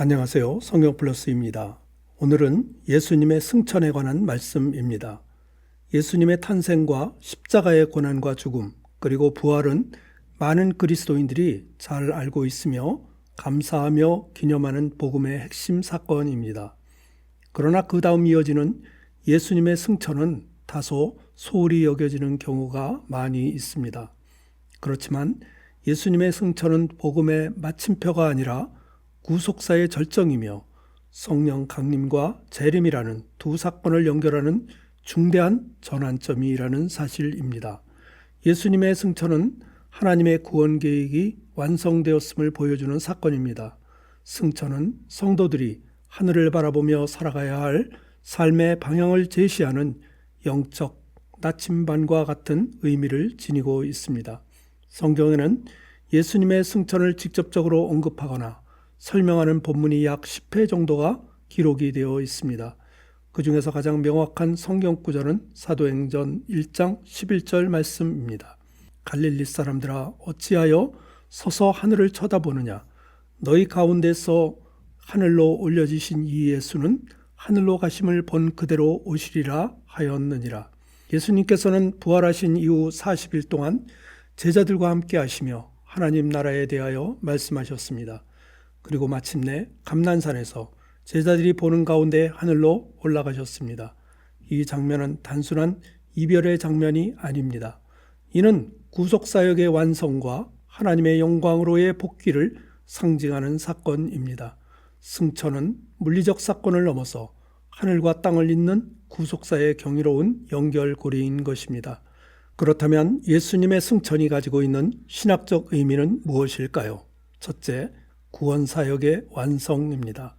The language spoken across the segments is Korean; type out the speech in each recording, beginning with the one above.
안녕하세요. 성경플러스입니다. 오늘은 예수님의 승천에 관한 말씀입니다. 예수님의 탄생과 십자가의 고난과 죽음, 그리고 부활은 많은 그리스도인들이 잘 알고 있으며 감사하며 기념하는 복음의 핵심 사건입니다. 그러나 그 다음 이어지는 예수님의 승천은 다소 소홀히 여겨지는 경우가 많이 있습니다. 그렇지만 예수님의 승천은 복음의 마침표가 아니라 구속사의 절정이며 성령 강림과 재림이라는 두 사건을 연결하는 중대한 전환점이라는 사실입니다. 예수님의 승천은 하나님의 구원 계획이 완성되었음을 보여주는 사건입니다. 승천은 성도들이 하늘을 바라보며 살아가야 할 삶의 방향을 제시하는 영적 나침반과 같은 의미를 지니고 있습니다. 성경에는 예수님의 승천을 직접적으로 언급하거나 설명하는 본문이 약 10회 정도가 기록이 되어 있습니다. 그 중에서 가장 명확한 성경 구절은 사도행전 1장 11절 말씀입니다. 갈릴리 사람들아 어찌하여 서서 하늘을 쳐다보느냐. 너희 가운데서 하늘로 올려지신 이 예수는 하늘로 가심을 본 그대로 오시리라 하였느니라. 예수님께서는 부활하신 이후 40일 동안 제자들과 함께 하시며 하나님 나라에 대하여 말씀하셨습니다. 그리고 마침내 감난산에서 제자들이 보는 가운데 하늘로 올라가셨습니다. 이 장면은 단순한 이별의 장면이 아닙니다. 이는 구속사역의 완성과 하나님의 영광으로의 복귀를 상징하는 사건입니다. 승천은 물리적 사건을 넘어서 하늘과 땅을 잇는 구속사의 경이로운 연결고리인 것입니다. 그렇다면 예수님의 승천이 가지고 있는 신학적 의미는 무엇일까요? 첫째, 구원사역의 완성입니다.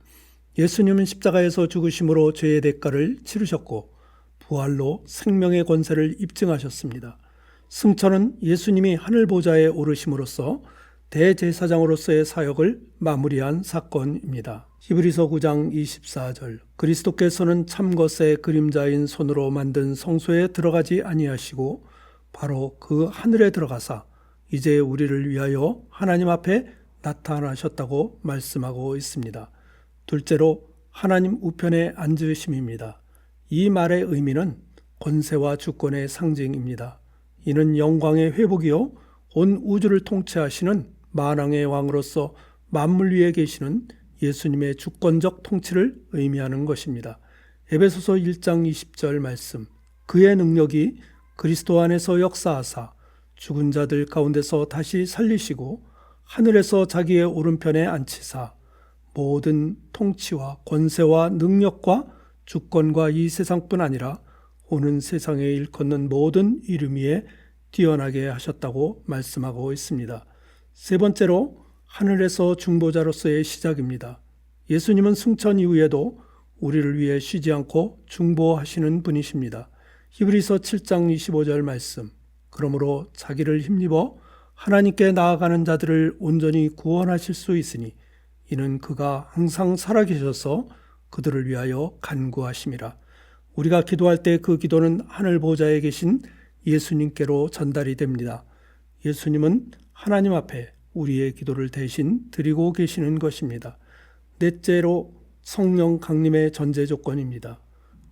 예수님은 십자가에서 죽으심으로 죄의 대가를 치르셨고 부활로 생명의 권세를 입증하셨습니다. 승천은 예수님이 하늘보좌에 오르심으로써 대제사장으로서의 사역을 마무리한 사건입니다. 히브리서 9장 24절 그리스도께서는 참것의 그림자인 손으로 만든 성소에 들어가지 아니하시고 바로 그 하늘에 들어가사 이제 우리를 위하여 하나님 앞에 나타나셨다고 말씀하고 있습니다. 둘째로 하나님 우편에 앉으심입니다. 이 말의 의미는 권세와 주권의 상징입니다. 이는 영광의 회복이요 온 우주를 통치하시는 만왕의 왕으로서 만물 위에 계시는 예수님의 주권적 통치를 의미하는 것입니다. 에베소서 1장 20절 말씀 그의 능력이 그리스도 안에서 역사하사 죽은 자들 가운데서 다시 살리시고 하늘에서 자기의 오른편에 앉히사 모든 통치와 권세와 능력과 주권과 이 세상뿐 아니라 오는 세상에 일컫는 모든 이름 위에 뛰어나게 하셨다고 말씀하고 있습니다. 세 번째로 하늘에서 중보자로서의 시작입니다. 예수님은 승천 이후에도 우리를 위해 쉬지 않고 중보하시는 분이십니다. 히브리서 7장 25절 말씀 그러므로 자기를 힘입어 하나님께 나아가는 자들을 온전히 구원하실 수 있으니 이는 그가 항상 살아계셔서 그들을 위하여 간구하심이라. 우리가 기도할 때 그 기도는 하늘 보좌에 계신 예수님께로 전달이 됩니다. 예수님은 하나님 앞에 우리의 기도를 대신 드리고 계시는 것입니다. 넷째로 성령 강림의 전제 조건입니다.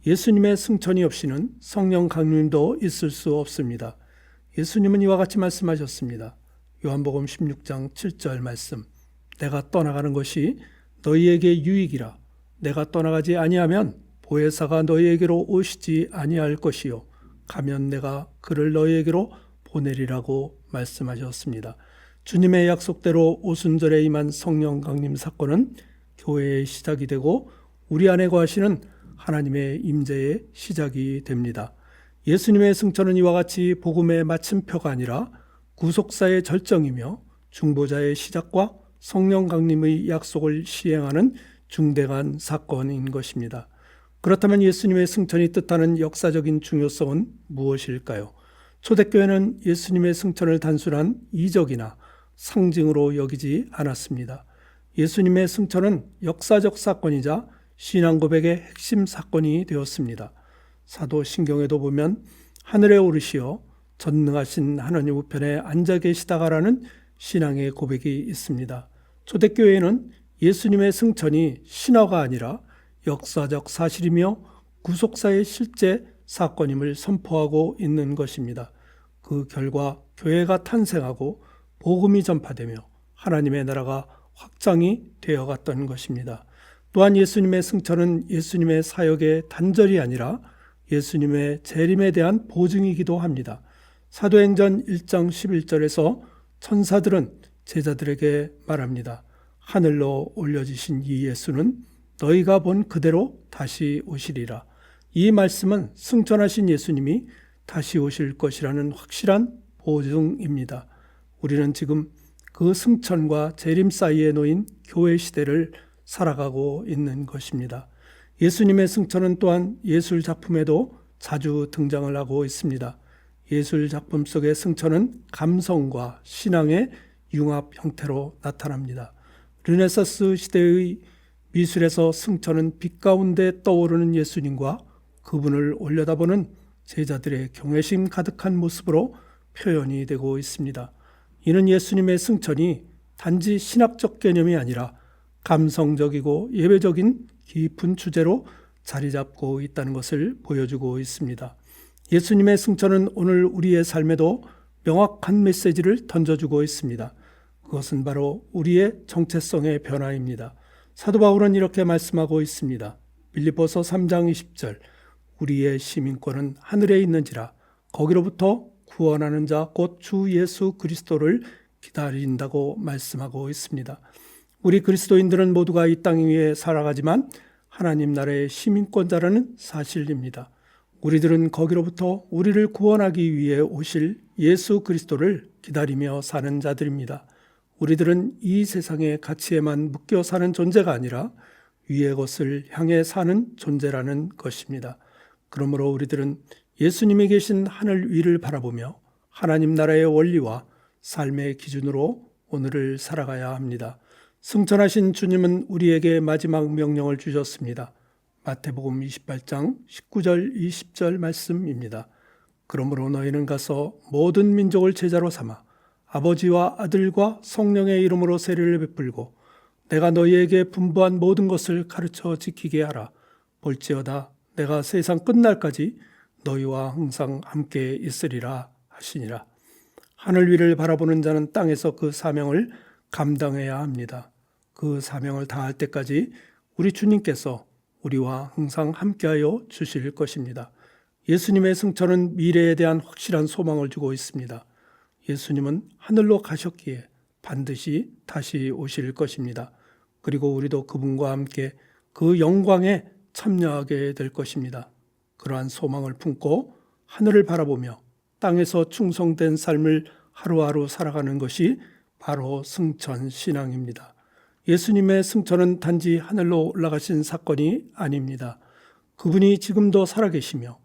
예수님의 승천이 없이는 성령 강림도 있을 수 없습니다. 예수님은 이와 같이 말씀하셨습니다. 요한복음 16장 7절 말씀 내가 떠나가는 것이 너희에게 유익이라 내가 떠나가지 아니하면 보혜사가 너희에게로 오시지 아니할 것이요 가면 내가 그를 너희에게로 보내리라고 말씀하셨습니다. 주님의 약속대로 오순절에 임한 성령 강림 사건은 교회의 시작이 되고 우리 안에 거하시는 하나님의 임재의 시작이 됩니다. 예수님의 승천은 이와 같이 복음의 마침표가 아니라 구속사의 절정이며 중보자의 시작과 성령 강림의 약속을 시행하는 중대한 사건인 것입니다. 그렇다면 예수님의 승천이 뜻하는 역사적인 중요성은 무엇일까요? 초대교회는 예수님의 승천을 단순한 이적이나 상징으로 여기지 않았습니다. 예수님의 승천은 역사적 사건이자 신앙 고백의 핵심 사건이 되었습니다. 사도 신경에도 보면 하늘에 오르시어 전능하신 하나님 우편에 앉아 계시다가라는 신앙의 고백이 있습니다. 초대교회는 예수님의 승천이 신화가 아니라 역사적 사실이며 구속사의 실제 사건임을 선포하고 있는 것입니다. 그 결과 교회가 탄생하고 복음이 전파되며 하나님의 나라가 확장이 되어갔던 것입니다. 또한 예수님의 승천은 예수님의 사역의 단절이 아니라 예수님의 재림에 대한 보증이기도 합니다. 사도행전 1장 11절에서 천사들은 제자들에게 말합니다. 하늘로 올려지신 이 예수는 너희가 본 그대로 다시 오시리라. 이 말씀은 승천하신 예수님이 다시 오실 것이라는 확실한 보증입니다. 우리는 지금 그 승천과 재림 사이에 놓인 교회 시대를 살아가고 있는 것입니다. 예수님의 승천은 또한 예술 작품에도 자주 등장을 하고 있습니다. 예술 작품 속의 승천은 감성과 신앙의 융합 형태로 나타납니다. 르네상스 시대의 미술에서 승천은 빛 가운데 떠오르는 예수님과 그분을 올려다보는 제자들의 경외심 가득한 모습으로 표현이 되고 있습니다. 이는 예수님의 승천이 단지 신학적 개념이 아니라 감성적이고 예배적인 깊은 주제로 자리 잡고 있다는 것을 보여주고 있습니다. 예수님의 승천은 오늘 우리의 삶에도 명확한 메시지를 던져주고 있습니다. 그것은 바로 우리의 정체성의 변화입니다. 사도 바울은 이렇게 말씀하고 있습니다. 빌립보서 3장 20절 우리의 시민권은 하늘에 있는지라 거기로부터 구원하는 자 곧 주 예수 그리스도를 기다린다고 말씀하고 있습니다. 우리 그리스도인들은 모두가 이 땅 위에 살아가지만 하나님 나라의 시민권자라는 사실입니다. 우리들은 거기로부터 우리를 구원하기 위해 오실 예수 그리스도를 기다리며 사는 자들입니다. 우리들은 이 세상의 가치에만 묶여 사는 존재가 아니라 위의 것을 향해 사는 존재라는 것입니다. 그러므로 우리들은 예수님이 계신 하늘 위를 바라보며 하나님 나라의 원리와 삶의 기준으로 오늘을 살아가야 합니다. 승천하신 주님은 우리에게 마지막 명령을 주셨습니다. 마태복음 28장 19절 20절 말씀입니다. 그러므로 너희는 가서 모든 민족을 제자로 삼아 아버지와 아들과 성령의 이름으로 세례를 베풀고 내가 너희에게 분부한 모든 것을 가르쳐 지키게 하라. 볼지어다 내가 세상 끝날까지 너희와 항상 함께 있으리라 하시니라. 하늘 위를 바라보는 자는 땅에서 그 사명을 감당해야 합니다. 그 사명을 다할 때까지 우리 주님께서 우리와 항상 함께하여 주실 것입니다. 예수님의 승천은 미래에 대한 확실한 소망을 주고 있습니다. 예수님은 하늘로 가셨기에 반드시 다시 오실 것입니다. 그리고 우리도 그분과 함께 그 영광에 참여하게 될 것입니다. 그러한 소망을 품고 하늘을 바라보며 땅에서 충성된 삶을 하루하루 살아가는 것이 바로 승천 신앙입니다. 예수님의 승천은 단지 하늘로 올라가신 사건이 아닙니다. 그분이 지금도 살아계시며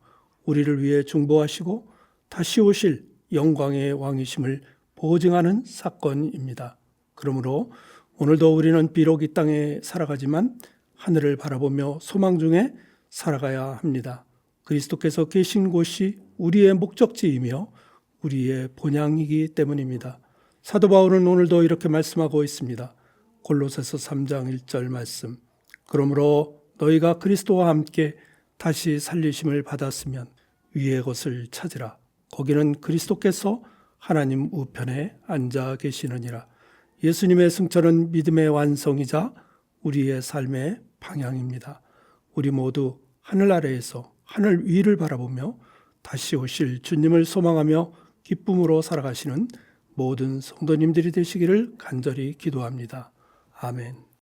우리를 위해 중보하시고 다시 오실 영광의 왕이심을 보증하는 사건입니다. 그러므로 오늘도 우리는 비록 이 땅에 살아가지만 하늘을 바라보며 소망 중에 살아가야 합니다. 그리스도께서 계신 곳이 우리의 목적지이며 우리의 본향이기 때문입니다. 사도 바울은 오늘도 이렇게 말씀하고 있습니다. 골로새서 3장 1절 말씀. 그러므로 너희가 그리스도와 함께 다시 살리심을 받았으면 위의 것을 찾으라. 거기는 그리스도께서 하나님 우편에 앉아 계시느니라. 예수님의 승천은 믿음의 완성이자 우리의 삶의 방향입니다. 우리 모두 하늘 아래에서 하늘 위를 바라보며 다시 오실 주님을 소망하며 기쁨으로 살아가시는 모든 성도님들이 되시기를 간절히 기도합니다. 아멘.